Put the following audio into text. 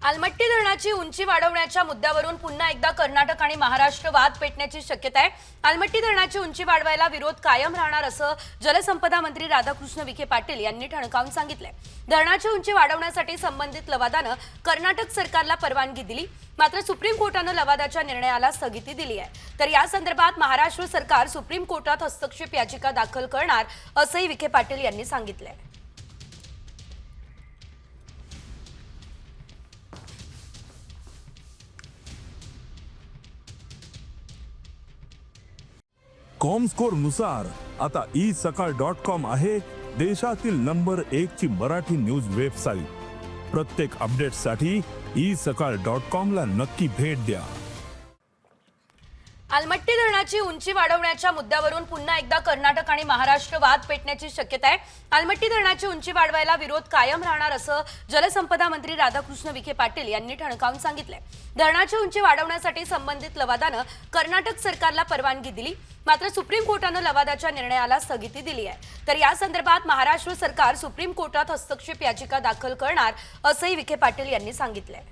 अलमट्टी धरणाची उंची वाढवण्याच्या मुद्द्यावरून पुन्हा एकदा कर्नाटक आणि महाराष्ट्र वाद पेटण्याची शक्यता आहे। अलमट्टी धरणाची उंची वाढवायला विरोध कायम राहणार असं जलसंपदा मंत्री राधाकृष्ण विखे पाटील यांनी ठणकावून सांगितलंय। धरणाची उंची वाढवण्यासाठी संबंधित लवादानं कर्नाटक सरकारला परवानगी दिली, मात्र सुप्रीम कोर्टानं लवादाच्या निर्णयाला स्थगिती दिली आहे। तर या संदर्भात महाराष्ट्र सरकार सुप्रीम कोर्टात हस्तक्षेप याचिका दाखल करणार असंही विखे पाटील यांनी सांगितलंय। कॉमस्कोर नुसार आता isakal.com आहे देशातील नंबर 1 ची मराठी न्यूज वेबसाईट। प्रत्येक अपडेटसाठी isakal.com ला नक्की भेट द्या। अलमट्टी धरणाची उंची वाढवण्याच्या मुद्द्यावरून पुन्हा एकदा कर्नाटक आणि महाराष्ट्र वाद पेटण्याची शक्यता आहे। अलमट्टी धरणाची उंची वाढवायला विरोध कायम राहणार असं जलसंपदा मंत्री राधाकृष्ण विखे पाटील यांनी ठणकावून सांगितलंय। धरणाची उंची वाढवण्यासाठी संबंधित लवादानं कर्नाटक सरकारला परवानगी दिली, मात्र सुप्रीम कोर्टानं लवादाच्या निर्णयाला स्थगिती दिली आहे। तर या संदर्भात महाराष्ट्र सरकार सुप्रीम कोर्टात हस्तक्षेप याचिका दाखल करणार असंही विखे पाटील यांनी सांगितलंय।